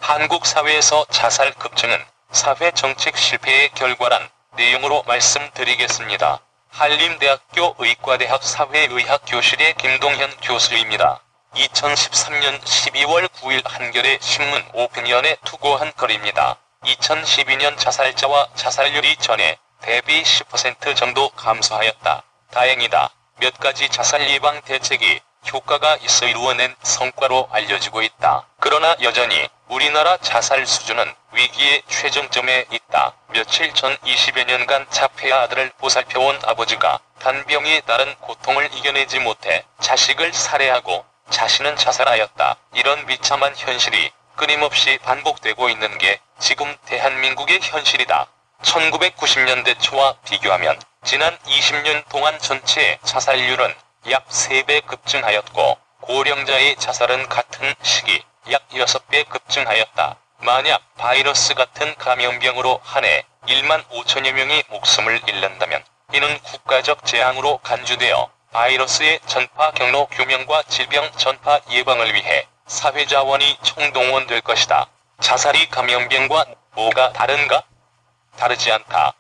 한국 사회에서 자살 급증은 사회 정책 실패의 결과란 내용으로 말씀드리겠습니다. 한림대학교 의과대학 사회의학 교실의 김동현 교수입니다. 2013년 12월 9일 한겨레 신문 오피니언에 투고한 글입니다. 2012년 자살자와 자살률이 전에 대비 10% 정도 감소하였다. 다행이다. 몇 가지 자살 예방 대책이 효과가 있어 이루어낸 성과로 알려지고 있다. 그러나 여전히 우리나라 자살 수준은 위기의 최정점에 있다. 며칠 전 20여 년간 자폐아 아들을 보살펴온 아버지가 간병에 따른 고통을 이겨내지 못해 자식을 살해하고 자신은 자살하였다. 이런 비참한 현실이 끊임없이 반복되고 있는 게 지금 대한민국의 현실이다. 1990년대 초와 비교하면 지난 20년 동안 전체 자살률은 약 3배 급증하였고 고령자의 자살은 같은 시기 약 6배 급증하였다. 만약 바이러스 같은 감염병으로 한 해 1만 5천여 명이 목숨을 잃는다면 이는 국가적 재앙으로 간주되어 바이러스의 전파 경로 규명과 질병 전파 예방을 위해 사회자원이 총동원될 것이다. 자살이 감염병과 뭐가 다른가? 다르지 않다.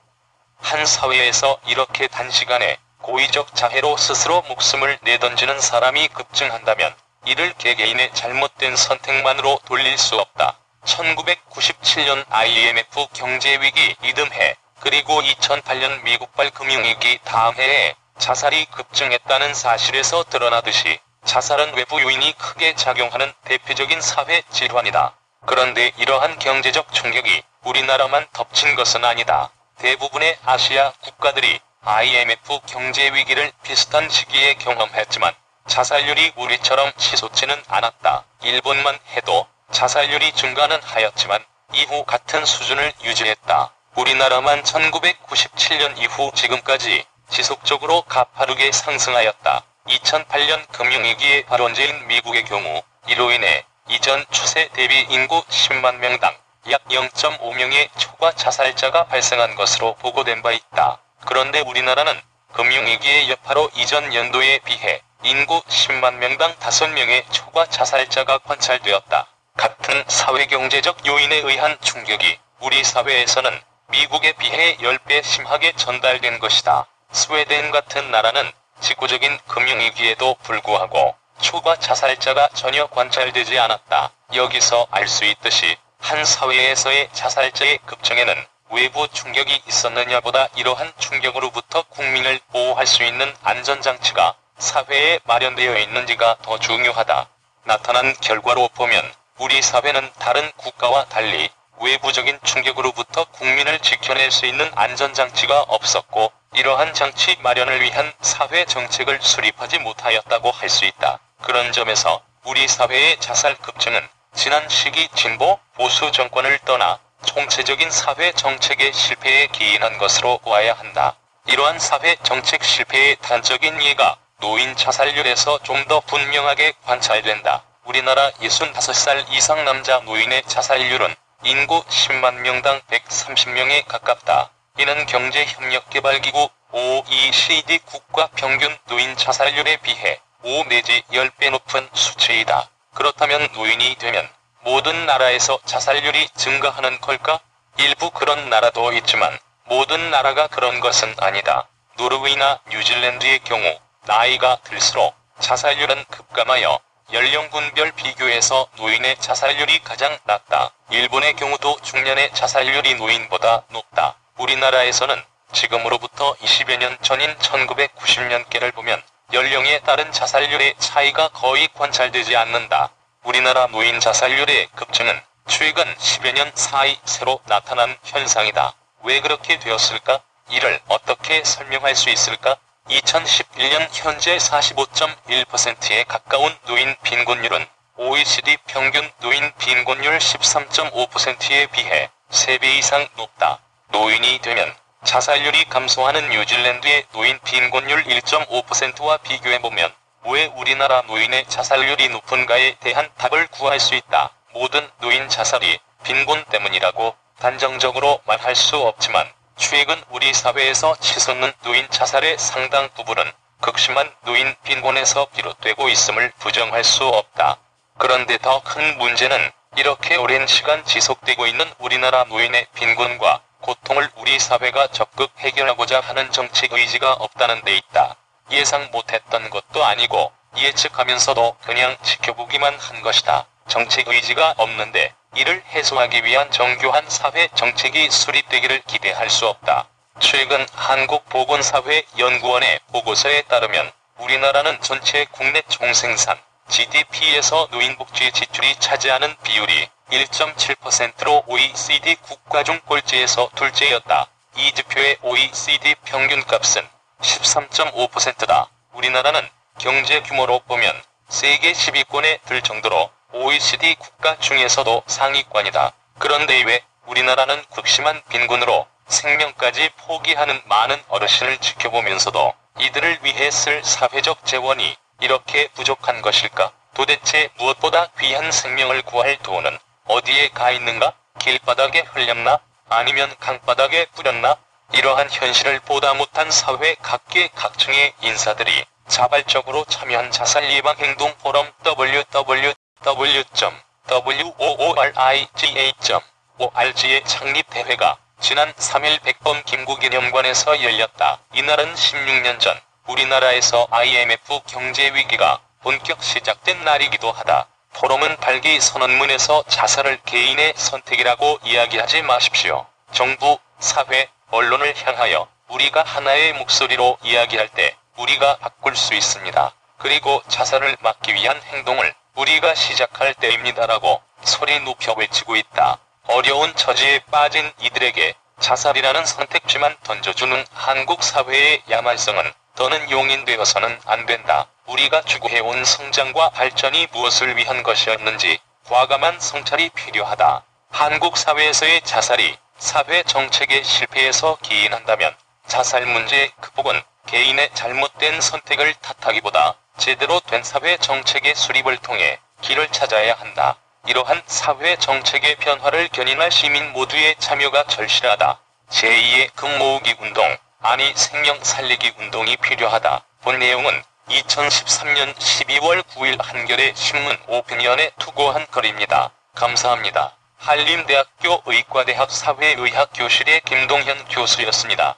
한 사회에서 이렇게 단시간에 고의적 자해로 스스로 목숨을 내던지는 사람이 급증한다면 이를 개개인의 잘못된 선택만으로 돌릴 수 없다. 1997년 IMF 경제위기 이듬해 그리고 2008년 미국발 금융위기 다음 해에 자살이 급증했다는 사실에서 드러나듯이 자살은 외부 요인이 크게 작용하는 대표적인 사회 질환이다. 그런데 이러한 경제적 충격이 우리나라만 덮친 것은 아니다. 대부분의 아시아 국가들이 IMF 경제위기를 비슷한 시기에 경험했지만 자살률이 우리처럼 치솟지는 않았다. 일본만 해도 자살률이 증가는 하였지만 이후 같은 수준을 유지했다. 우리나라만 1997년 이후 지금까지 지속적으로 가파르게 상승하였다. 2008년 금융위기의 발원지인 미국의 경우 이로 인해 이전 추세 대비 인구 10만 명당 약 0.5명의 초과 자살자가 발생한 것으로 보고된 바 있다. 그런데 우리나라는 금융위기의 여파로 이전 연도에 비해 인구 10만 명당 5명의 초과 자살자가 관찰되었다. 같은 사회경제적 요인에 의한 충격이 우리 사회에서는 미국에 비해 10배 심하게 전달된 것이다. 스웨덴 같은 나라는 지구적인 금융위기에도 불구하고 초과 자살자가 전혀 관찰되지 않았다. 여기서 알 수 있듯이 한 사회에서의 자살자의 급증에는 외부 충격이 있었느냐보다 이러한 충격으로부터 국민을 보호할 수 있는 안전장치가 사회에 마련되어 있는지가 더 중요하다. 나타난 결과로 보면 우리 사회는 다른 국가와 달리 외부적인 충격으로부터 국민을 지켜낼 수 있는 안전장치가 없었고 이러한 장치 마련을 위한 사회 정책을 수립하지 못하였다고 할 수 있다. 그런 점에서 우리 사회의 자살 급증은 지난 시기 진보, 보수 정권을 떠나 총체적인 사회 정책의 실패에 기인한 것으로 보아야 한다. 이러한 사회 정책 실패의 단적인 예가 노인 자살률에서 좀 더 분명하게 관찰된다. 우리나라 65살 이상 남자 노인의 자살률은 인구 10만 명당 130명에 가깝다. 이는 경제협력개발기구 OECD 국가 평균 노인 자살률에 비해 5 내지 10배 높은 수치이다. 그렇다면 노인이 되면 모든 나라에서 자살률이 증가하는 걸까? 일부 그런 나라도 있지만 모든 나라가 그런 것은 아니다. 노르웨이나 뉴질랜드의 경우 나이가 들수록 자살률은 급감하여 연령군별 비교에서 노인의 자살률이 가장 낮다. 일본의 경우도 중년의 자살률이 노인보다 높다. 우리나라에서는 지금으로부터 20여 년 전인 1990년께를 보면 연령에 따른 자살률의 차이가 거의 관찰되지 않는다. 우리나라 노인 자살률의 급증은 최근 10여 년 사이 새로 나타난 현상이다. 왜 그렇게 되었을까? 이를 어떻게 설명할 수 있을까? 2011년 현재 45.1%에 가까운 노인 빈곤율은 OECD 평균 노인 빈곤율 13.5%에 비해 3배 이상 높다. 노인이 되면 자살률이 감소하는 뉴질랜드의 노인 빈곤율 1.5%와 비교해보면 왜 우리나라 노인의 자살률이 높은가에 대한 답을 구할 수 있다. 모든 노인 자살이 빈곤 때문이라고 단정적으로 말할 수 없지만 최근 우리 사회에서 치솟는 노인 자살의 상당 부분은 극심한 노인 빈곤에서 비롯되고 있음을 부정할 수 없다. 그런데 더 큰 문제는 이렇게 오랜 시간 지속되고 있는 우리나라 노인의 빈곤과 고통을 우리 사회가 적극 해결하고자 하는 정책 의지가 없다는 데 있다. 예상 못했던 것도 아니고 예측하면서도 그냥 지켜보기만 한 것이다. 정책 의지가 없는데 이를 해소하기 위한 정교한 사회 정책이 수립되기를 기대할 수 없다. 최근 한국보건사회연구원의 보고서에 따르면 우리나라는 전체 국내 총생산 GDP에서 노인복지 지출이 차지하는 비율이 1.7%로 OECD 국가 중 꼴찌에서 둘째였다. 이 지표의 OECD 평균값은 13.5%다. 우리나라는 경제 규모로 보면 세계 10위권에 들 정도로 OECD 국가 중에서도 상위권이다. 그런데 왜 우리나라는 극심한 빈곤으로 생명까지 포기하는 많은 어르신을 지켜보면서도 이들을 위해 쓸 사회적 재원이 이렇게 부족한 것일까? 도대체 무엇보다 귀한 생명을 구할 돈은 어디에 가 있는가? 길바닥에 흘렸나? 아니면 강바닥에 뿌렸나? 이러한 현실을 보다 못한 사회 각계 각층의 인사들이 자발적으로 참여한 자살예방행동 포럼 www.wooriga.org의 창립대회가 지난 3일 백범 김구기념관에서 열렸다. 이날은 16년 전 우리나라에서 IMF 경제위기가 본격 시작된 날이기도 하다. 포럼은 발기 선언문에서 자살을 개인의 선택이라고 이야기하지 마십시오. 정부, 사회, 언론을 향하여 우리가 하나의 목소리로 이야기할 때 우리가 바꿀 수 있습니다. 그리고 자살을 막기 위한 행동을 우리가 시작할 때입니다라고 소리 높여 외치고 있다. 어려운 처지에 빠진 이들에게 자살이라는 선택지만 던져주는 한국 사회의 야만성은 더는 용인되어서는 안 된다. 우리가 추구해온 성장과 발전이 무엇을 위한 것이었는지 과감한 성찰이 필요하다. 한국 사회에서의 자살이 사회 정책의 실패에서 기인한다면 자살 문제 극복은 개인의 잘못된 선택을 탓하기보다 제대로 된 사회 정책의 수립을 통해 길을 찾아야 한다. 이러한 사회 정책의 변화를 견인할 시민 모두의 참여가 절실하다. 제2의 금모으기 운동, 아니 생명 살리기 운동이 필요하다. 본 내용은 2013년 12월 9일 한겨레 신문 오피니언에 투고한 글입니다. 감사합니다. 한림대학교 의과대학 사회의학교실의 김동현 교수였습니다.